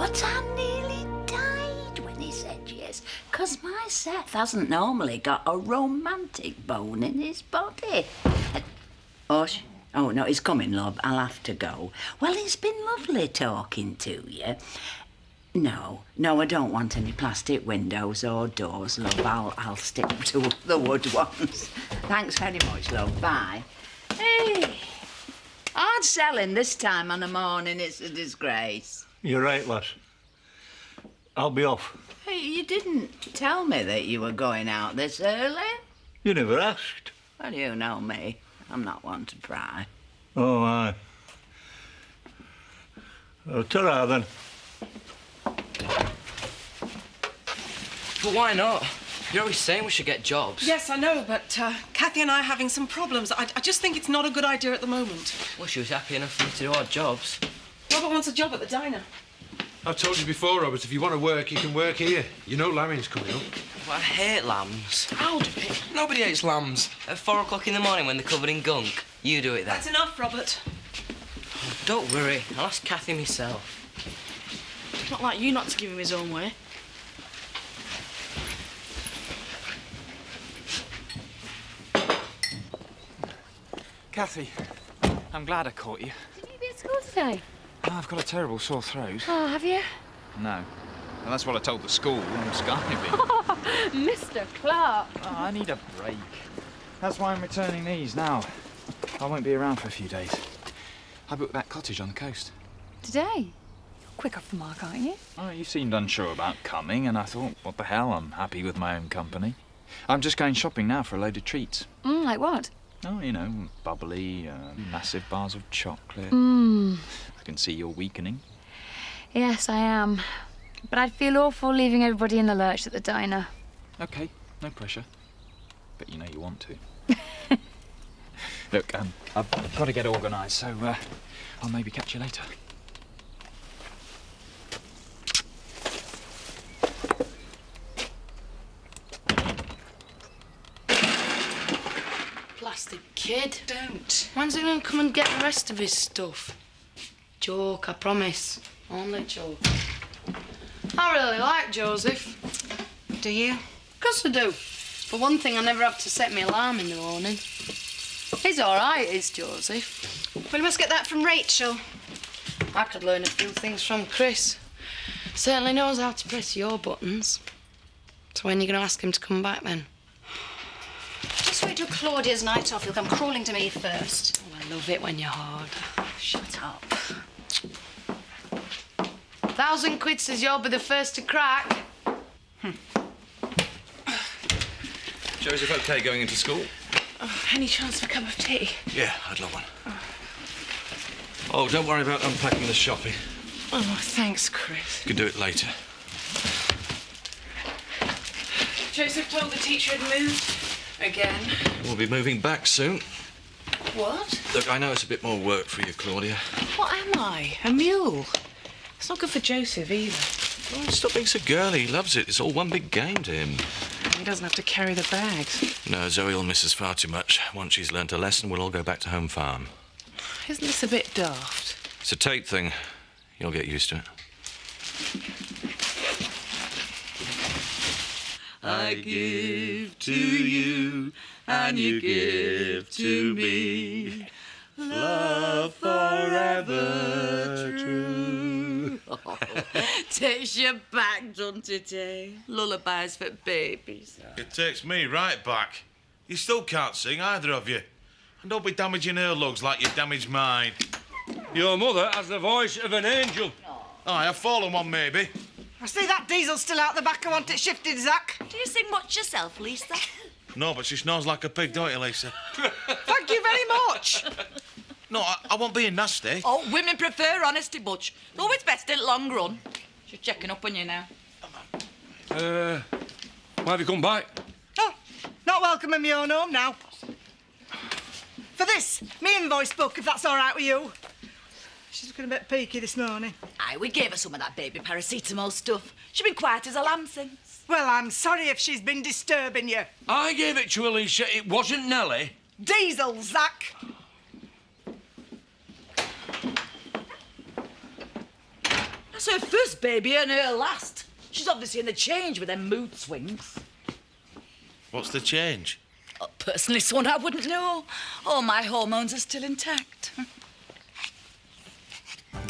But I nearly died when he said yes, 'cause my Seth hasn't normally got a romantic bone in his body. Hush. Oh, no, he's coming, love. I'll have to go. Well, it's been lovely talking to you. No, I don't want any plastic windows or doors, love. I'll stick to the wood ones. Thanks very much, love. Bye. Hey, hard selling this time on a morning. It's a disgrace. You're right, lass. I'll be off. Hey, you didn't tell me that you were going out this early. You never asked. Well, you know me. I'm not one to pry. Oh, aye. Oh, ta-ra, then. But why not? You're always saying we should get jobs. Yes, I know, but Kathy and I are having some problems. I just think it's not a good idea at the moment. Well, she was happy enough for me to do odd jobs. Robert wants a job at the diner. I've told you before, Robert, if you want to work, you can work here. You know lambing's coming up. Well, I hate lambs. I'll do it. Nobody hates lambs. At 4 o'clock in the morning when they're covered in gunk. You do it then. That's enough, Robert. Don't worry. I'll ask Kathy myself. It's not like you not to give him his own way. Kathy, I'm glad I caught you. Didn't you be at school today? Oh, I've got a terrible sore throat. Oh, have you? No. Well, that's what I told the school. I'm skiving. Mr. Clark. Oh, I need a break. That's why I'm returning these now. I won't be around for a few days. I booked that cottage on the coast. Today? You're quick off the mark, aren't you? Oh, you seemed unsure about coming, and I thought, what the hell, I'm happy with my own company. I'm just going shopping now for a load of treats. Like what? Oh, you know, bubbly, massive bars of chocolate. I can see you're weakening. Yes, I am. But I'd feel awful leaving everybody in the lurch at the diner. OK, no pressure. But you know you want to. Look, I've got to get organised, so I'll maybe catch you later. Plastic kid. Don't. When's he going to come and get the rest of his stuff? Joke, I promise. Only joke. I really like Joseph. Do you? Of course I do. For one thing, I never have to set my alarm in the morning. He's all right, is Joseph. Well, you must get that from Rachel. I could learn a few things from Chris. Certainly knows how to press your buttons. So when are you going to ask him to come back, then? Just wait till Claudia's night off. He'll come crawling to me first. Oh, I love it when you're hard. Shut up. 1,000 quid says you'll be the first to crack. Joseph okay going into school? Oh, any chance for a cup of tea? Yeah, I'd love one. Oh, don't worry about unpacking the shopping. Oh, thanks, Chris. You can do it later. Joseph told the teacher had moved again. We'll be moving back soon. What? Look, I know it's a bit more work for you, Claudia. What am I? A mule? It's not good for Joseph either. Oh, stop being so girly. He loves it. It's all one big game to him. He doesn't have to carry the bags. No, Zoe will miss us far too much. Once she's learnt a lesson, we'll all go back to home farm. Isn't this a bit daft? It's a tape thing. You'll get used to it. I give to you, and you give to me. Love forever true. Takes you back, doesn't it, eh? Lullabies for babies. It takes me right back. You still can't sing, either of you. And don't be damaging her lugs like you damaged mine. Your mother has the voice of an angel. Aye, a fallen one, maybe. I see that diesel's still out the back. I want it shifted, Zach. Do you sing much yourself, Lisa? No, but she snores like a pig, don't you, Lisa? Thank you very much. No, I won't be nasty. Oh, women prefer honesty, Butch. It's always best in the long run. She's checking up on you now. Why have you come back? Oh, not welcome in my own home now. For this, me invoice book, if that's all right with you. She's looking a bit peaky this morning. Aye, we gave her some of that baby paracetamol stuff. She's been quiet as a lamb since. Well, I'm sorry if she's been disturbing you. I gave it to Alicia. It wasn't Nellie. Diesel, Zach. That's her first baby and her last. She's obviously in the change with them mood swings. What's the change? Oh, personally, son, I wouldn't know. All my hormones are still intact.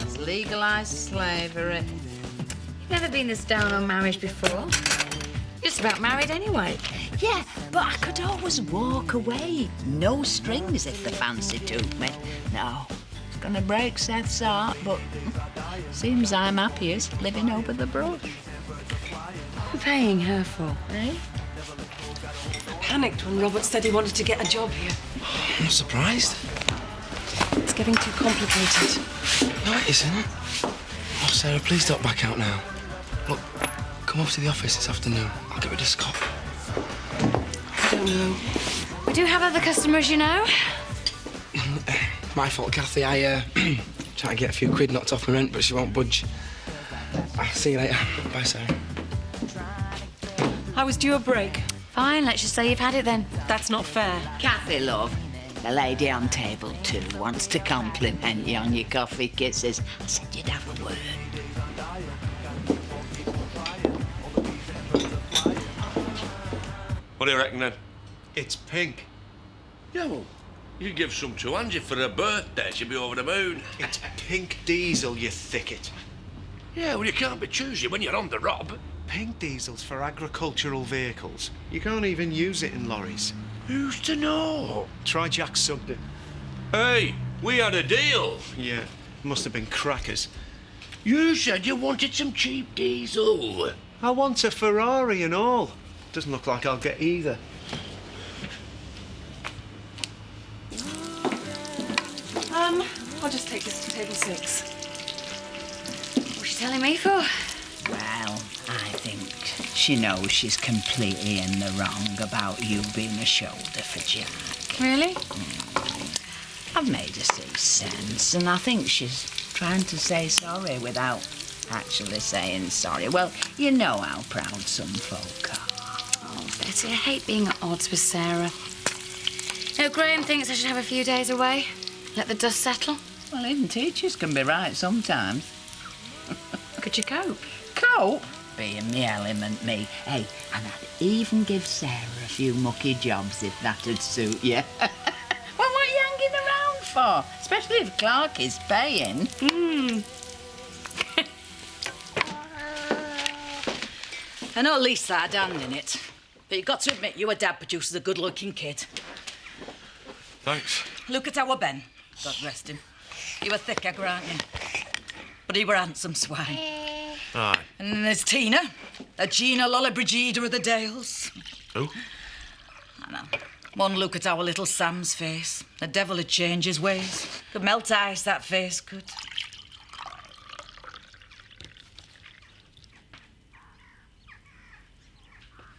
It's legalised slavery. You've never been this down on marriage before. You're just about married anyway. Yeah, but I could always walk away. No strings if the fancy took me. No, it's gonna break Seth's heart, but seems I'm happiest living over the brush. What are you paying her for, eh? Panicked when Robert said he wanted to get a job here. I'm not surprised. It's getting too complicated. No, it isn't. Oh, Sarah, please don't back out now. Look, come up to the office this afternoon. I'll get rid of Scott. I don't know. We do have other customers, you know. My fault, Kathy. I try to get a few quid knocked off my rent, but she won't budge. I'll see you later. Bye, Sarah. How was due a break? Fine, let's just say you've had it then. That's not fair. Kathy, love, the lady on table 2 wants to compliment you on your coffee kisses. I said you'd have a word. What do you reckon then? It's pink. Yeah, well, you give some to Angie for her birthday. She'll be over the moon. It's pink diesel, you thicket. Yeah, well, you can't be choosy when you're on the rob. Pink diesel's for agricultural vehicles. You can't even use it in lorries. Who's to know? Try Jack Sugden. Hey, we had a deal. Yeah, must have been crackers. You said you wanted some cheap diesel. I want a Ferrari and all. Doesn't look like I'll get either. I'll just take this to table 6. What's she telling me for? Well, I think she knows she's completely in the wrong about you being a shoulder for Jack. Really? I've made her see sense, and I think she's trying to say sorry without actually saying sorry. Well, you know how proud some folk are. Oh, Betty, I hate being at odds with Sarah. You know, Graham thinks I should have a few days away. Let the dust settle. Well, even teachers can be right sometimes. Could you cope? Cope? Be in me element, me. Hey, and I'd even give Sarah a few mucky jobs if that'd suit you. Well, what are you hanging around for? Especially if Clark is paying. I know Lisa had a hand in it, but you've got to admit your dad produces a good-looking kid. Thanks. Look at our Ben. God rest him. You were thick egger, aren't you? But he were handsome swine. Aye. And then there's Tina, a Gina Lollibrigida of the Dales. Who? I know. One look at our little Sam's face. The devil had changed his ways. Could melt ice, that face could.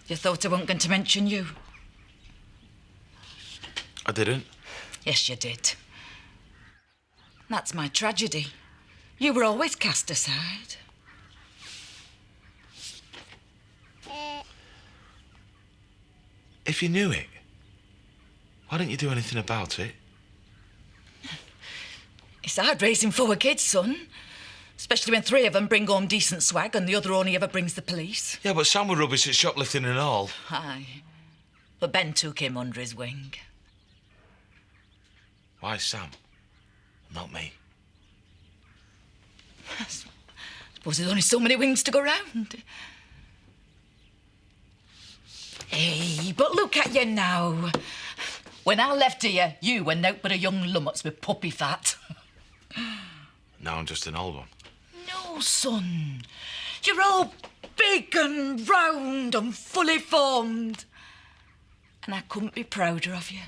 You thought I wasn't going to mention you? I didn't. Yes, you did. That's my tragedy. You were always cast aside. If you knew it, why didn't you do anything about it? It's hard raising 4 kids, son. Especially when 3 of them bring home decent swag and the other only ever brings the police. Yeah, but Sam were rubbish at shoplifting and all. Aye. But Ben took him under his wing. Why Sam? Not me. I suppose there's only so many wings to go round. Hey, but look at you now. When I left here, you were naught but a young lummox with puppy fat. Now I'm just an old one. No, son. You're all big and round and fully formed. And I couldn't be prouder of you.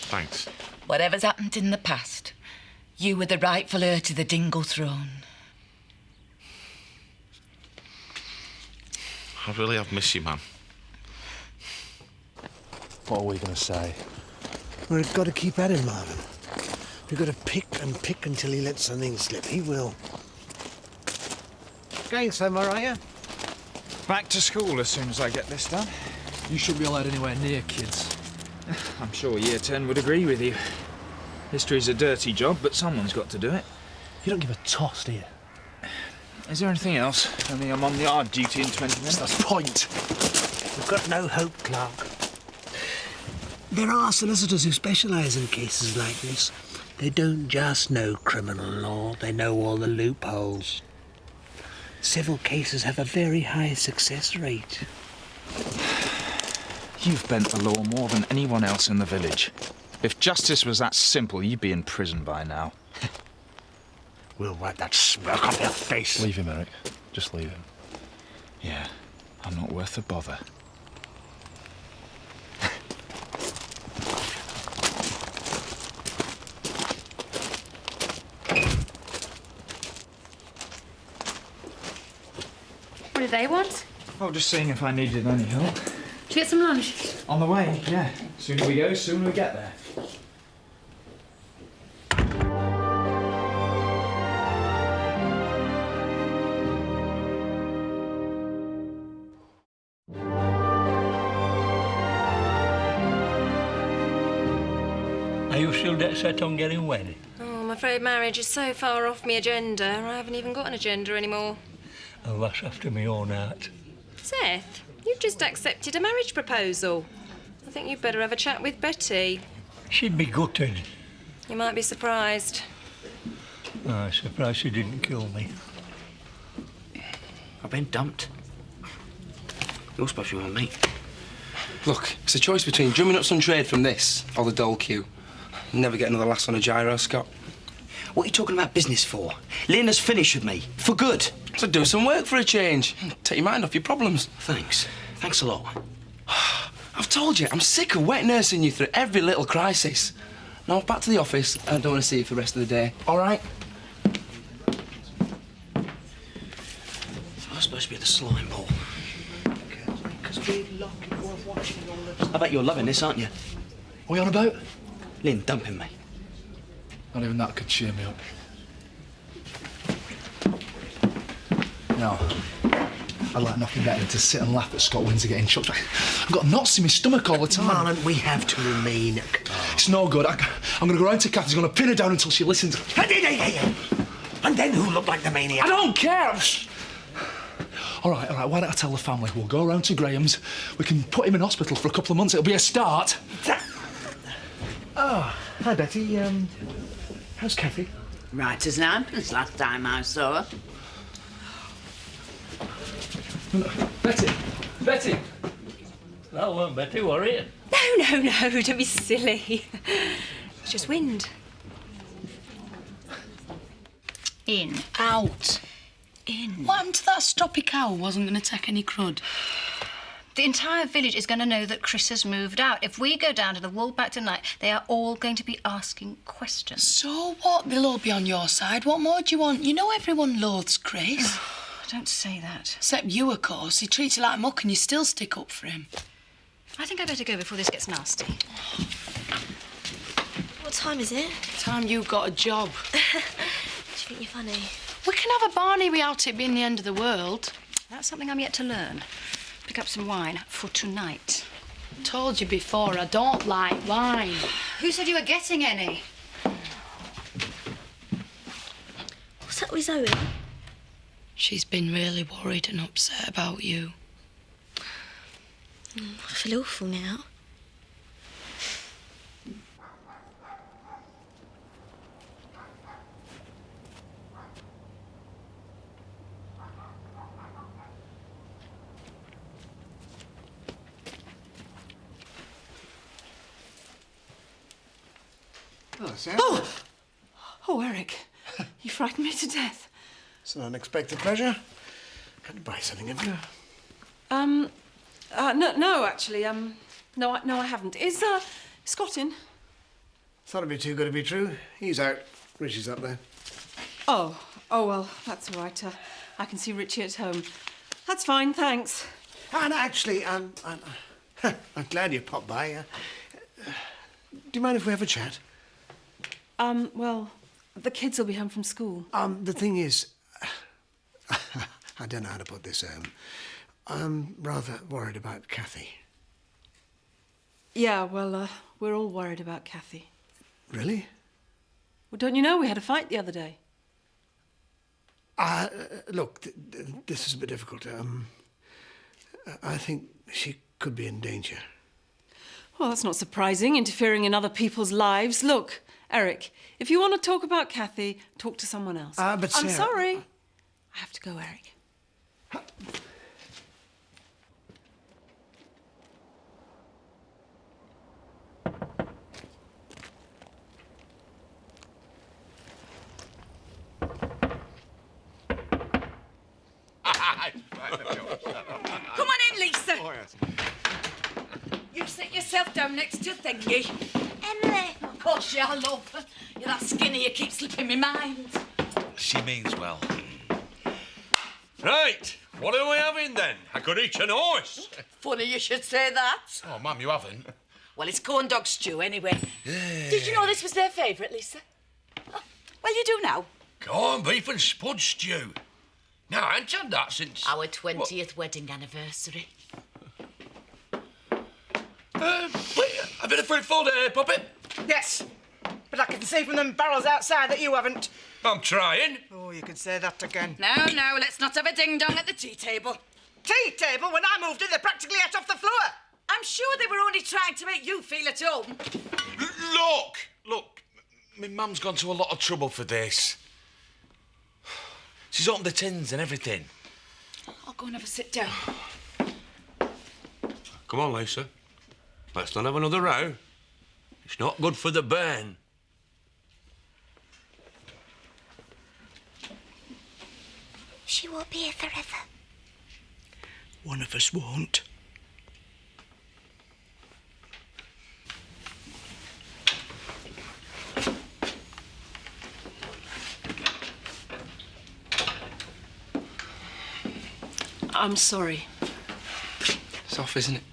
Thanks. Whatever's happened in the past, you were the rightful heir to the Dingle throne. I really have missed you, man. What are we going to say? We've got to keep at him, Marvin. We've got to pick and pick until he lets something slip. He will. Going somewhere, are you? Back to school as soon as I get this done. You shouldn't be allowed anywhere near kids. I'm sure Year 10 would agree with you. History's a dirty job, but someone's got to do it. You don't give a toss, do you? Is there anything else? Only I'm on yard duty in 20 minutes. That's the point. We've got no hope, Clark. There are solicitors who specialise in cases like this. They don't just know criminal law, they know all the loopholes. Civil cases have a very high success rate. You've bent the law more than anyone else in the village. If justice was that simple, you'd be in prison by now. We'll wipe that smirk off your face. Leave him, Eric. Just leave him. Yeah, I'm not worth the bother. What do they want? Oh, just seeing if I needed any help. Did you get some lunch? On the way, yeah. Sooner we go, sooner we get there. Are you still dead set on getting wedded? Oh, I'm afraid marriage is so far off my agenda, I haven't even got an agenda anymore. Oh, that's after me own heart. Seth, you've just accepted a marriage proposal. I think you'd better have a chat with Betty. She'd be gutted. You might be surprised. Oh, I'm surprised she didn't kill me. I've been dumped. You're supposed to be on me. Look, it's a choice between drumming up some trade from this or the dole queue. Never get another lass on a gyro, Scott. What are you talking about business for? Lena's finished with me. For good. So do some work for a change. Take your mind off your problems. Thanks. Thanks a lot. I've told you, I'm sick of wet nursing you through every little crisis. Now, back to the office. I don't want to see you for the rest of the day. All right? I'm supposed to be at the slime ball. I bet you're loving this, aren't you? What are you on about? Lynn dumping me. Not even that could cheer me up. No. I'd like nothing better than to sit and laugh at Scott Windsor getting chucked. I've got knots in my stomach all the time. Marlon, we have to remain calm. It's no good. I'm going to go round to Kathy's going to pin her down until she listens. Hey. And then who looked like the maniac? I don't care. All right. Why don't I tell the family? We'll go round to Graham's. We can put him in hospital for a couple of months. It'll be a start. Oh, hi, Betty. How's Kathy? Right as ninepence last time I saw her. Betty! That weren't Betty, were it? No, don't be silly. It's just wind. In. Out. In. What happened to that stoppy cow who wasn't going to take any crud? The entire village is going to know that Chris has moved out. If we go down to the Woolpack tonight, they are all going to be asking questions. So what? They'll all be on your side. What more do you want? You know everyone loathes Chris. Don't say that. Except you, of course. He treats you like muck and you still stick up for him. I think I better go before this gets nasty. What time is it? Time you got a job. Do you think you're funny? We can have a Barney without it being the end of the world. That's something I'm yet to learn. Pick up some wine for tonight. Told you before, I don't like wine. Who said you were getting any? What's up with Zoe? She's been really worried and upset about you. I feel awful now. Oh, Sarah. Oh, Eric. You frightened me to death. It's an unexpected pleasure. Had to buy something of you. No, actually, no, I haven't. Is, Scott in? Thought it'd be too good to be true. He's out. Richie's up there. Oh, well, that's all right. I can see Richie at home. That's fine, thanks. And actually, I'm glad you popped by. Do you mind if we have a chat? Well, the kids will be home from school. The thing is, I don't know how to put this. I'm rather worried about Kathy. Yeah, well, we're all worried about Kathy. Really? Well, don't you know we had a fight the other day? Look, this is a bit difficult. I think she could be in danger. Well, that's not surprising, interfering in other people's lives. Look, Eric, if you want to talk about Kathy, talk to someone else. But I'm Sarah... sorry. I have to go, Eric. Come on in, Lisa. Oh, yes. You sit yourself down next to Thingy. Emily. Of course, yeah, love. You're that skinny, you keep slipping my mind. She means well. Right, what are we having then? I could eat an horse. Funny you should say that. Oh, Mum, you haven't. Well, it's corn dog stew anyway. Did you know this was their favourite, Lisa? Oh, well, you do now. Corned beef and spud stew. No, I ain't had that since... Our 20th wedding anniversary. A bit of fruitful day, Puppet? Yes, but I can see from them barrels outside that you haven't. I'm trying. Oh, you could say that again. No, let's not have a ding-dong at the tea table. Tea table? When I moved in, they practically ate off the floor. I'm sure they were only trying to make you feel at home. Look, my mum's gone to a lot of trouble for this. She's opened the tins and everything. I'll go and have a sit down. Come on, Lisa. Let's not have another row. It's not good for the burn. She will be here forever. One of us won't. I'm sorry. It's off, isn't it?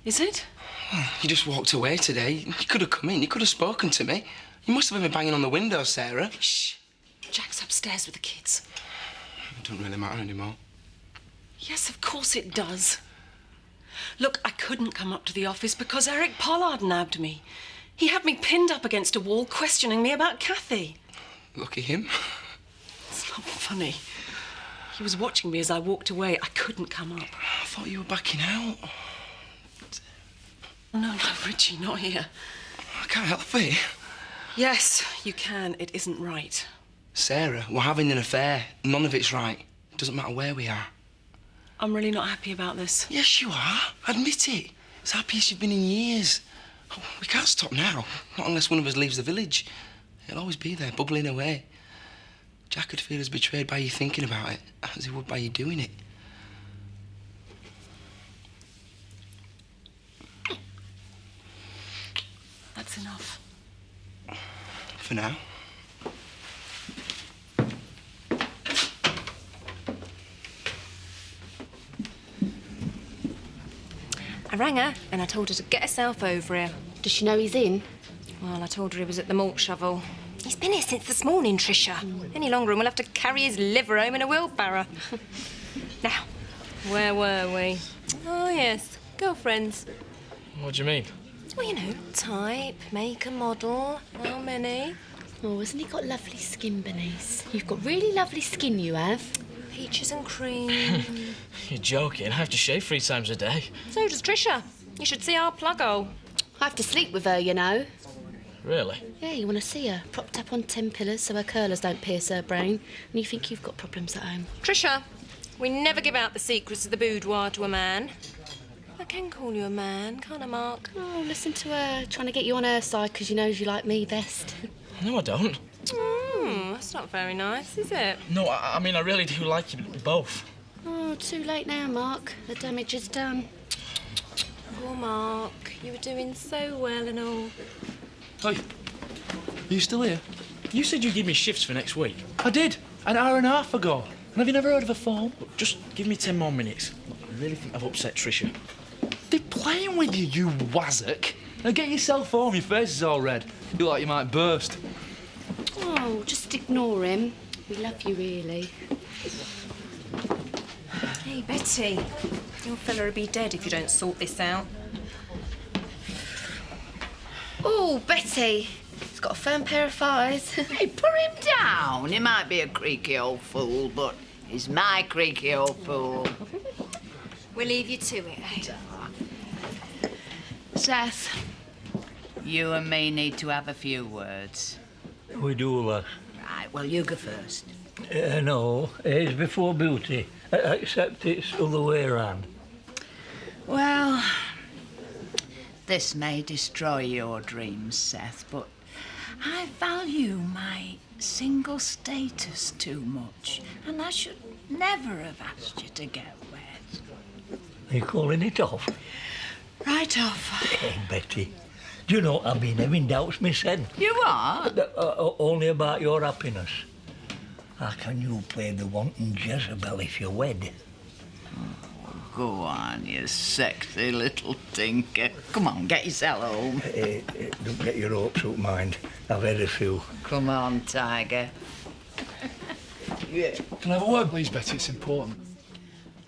Is it? You just walked away today. You could have come in. You could have spoken to me. You must have been banging on the window, Sarah. Shh. Jack's upstairs with the kids. It doesn't really matter anymore. Yes, of course it does. Look, I couldn't come up to the office because Eric Pollard nabbed me. He had me pinned up against a wall questioning me about Kathy. Lucky him. It's not funny. He was watching me as I walked away. I couldn't come up. I thought you were backing out. No, Richie, not here. I can't help it. Yes, you can. It isn't right. Sarah, we're having an affair. None of it's right. It doesn't matter where we are. I'm really not happy about this. Yes, you are. Admit it. It's the happiest you've been in years. Oh, we can't stop now. Not unless one of us leaves the village. It'll always be there, bubbling away. Jack would feel as betrayed by you thinking about it as he would by you doing it. That's enough. For now. I rang her and I told her to get herself over here. Does she know he's in? Well, I told her he was at the malt shovel. He's been here since this morning, Tricia. Any longer and we'll have to carry his liver home in a wheelbarrow. Now, where were we? Oh, yes, girlfriends. What do you mean? Well, you know, type, make a model, how many? Oh, hasn't he got lovely skin, Bernice? You've got really lovely skin, you have. Peaches and cream. You're joking. I have to shave 3 times a day. So does Tricia. You should see our plug hole. I have to sleep with her, you know. Really? Yeah, you want to see her, propped up on 10 pillars so her curlers don't pierce her brain, and you think you've got problems at home. Tricia, we never give out the secrets of the boudoir to a man. I can call you a man, can't I, Mark? Oh, listen to her, trying to get you on her side because she knows you like me best. No, I don't. That's not very nice, is it? No, I mean, I really do like you both. Oh, too late now, Mark. The damage is done. Poor Mark, you were doing so well and all. Hey, are you still here? You said you'd give me shifts for next week. I did, an hour and a half ago. And have you never heard of a phone? Look, just give me 10 more minutes. Look, I really think I've upset Tricia. They're playing with you, you wazzock. Now get yourself home, your face is all red. You look like you might burst. Oh, just ignore him. We love you, really. Hey, Betty, your fella'll be dead if you don't sort this out. Oh, Betty, He's got a firm pair of thighs. Hey, put him down. He might be a creaky old fool, but he's my creaky old fool. We'll leave you to it, eh? Seth, you and me need to have a few words. We do, lass. Right, well, you go first. No, age before beauty. Except it's other way around. Well, this may destroy your dreams, Seth, but I value my single status too much, and I should never have asked you to get wed. Are you calling it off? Right off. Hey, Betty, do you know I've been having doubts myself? You are? Only about your happiness. How can you play the wanton Jezebel if you're wed? Go on, you sexy little tinker. Come on, get yourself home. Don't get your hopes up, mind. I've had a few. Come on, Tiger. Yeah. Can I have a word, please, Betty? It's important.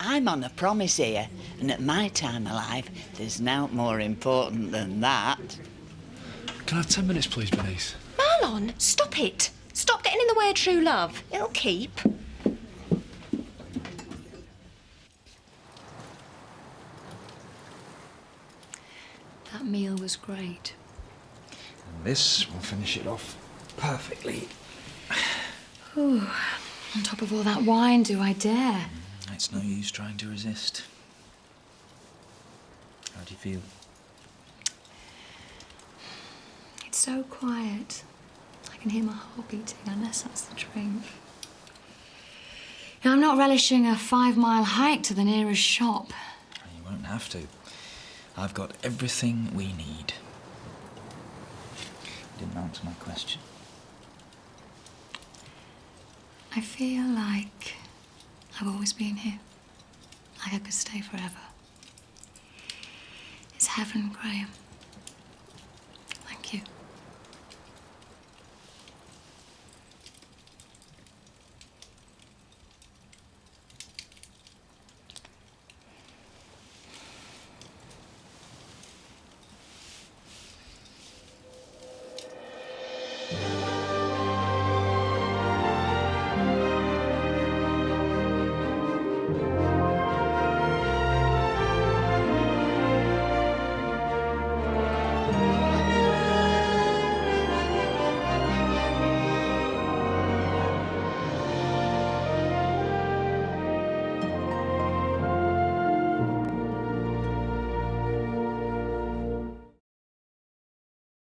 I'm on a promise here, and at my time of life, there's nought more important than that. Can I have 10 minutes, please, Bernice? Marlon, stop it. Stop getting in the way of true love. It'll keep. That meal was great. And this will finish it off perfectly. Ooh, on top of all that wine, do I dare? It's no use trying to resist. How do you feel? It's so quiet. I can hear my heart beating, unless that's the drink. I'm not relishing a 5-mile hike to the nearest shop. You won't have to. I've got everything we need. You didn't answer my question. I feel like I've always been here. Like I could stay forever. It's heaven, Graham.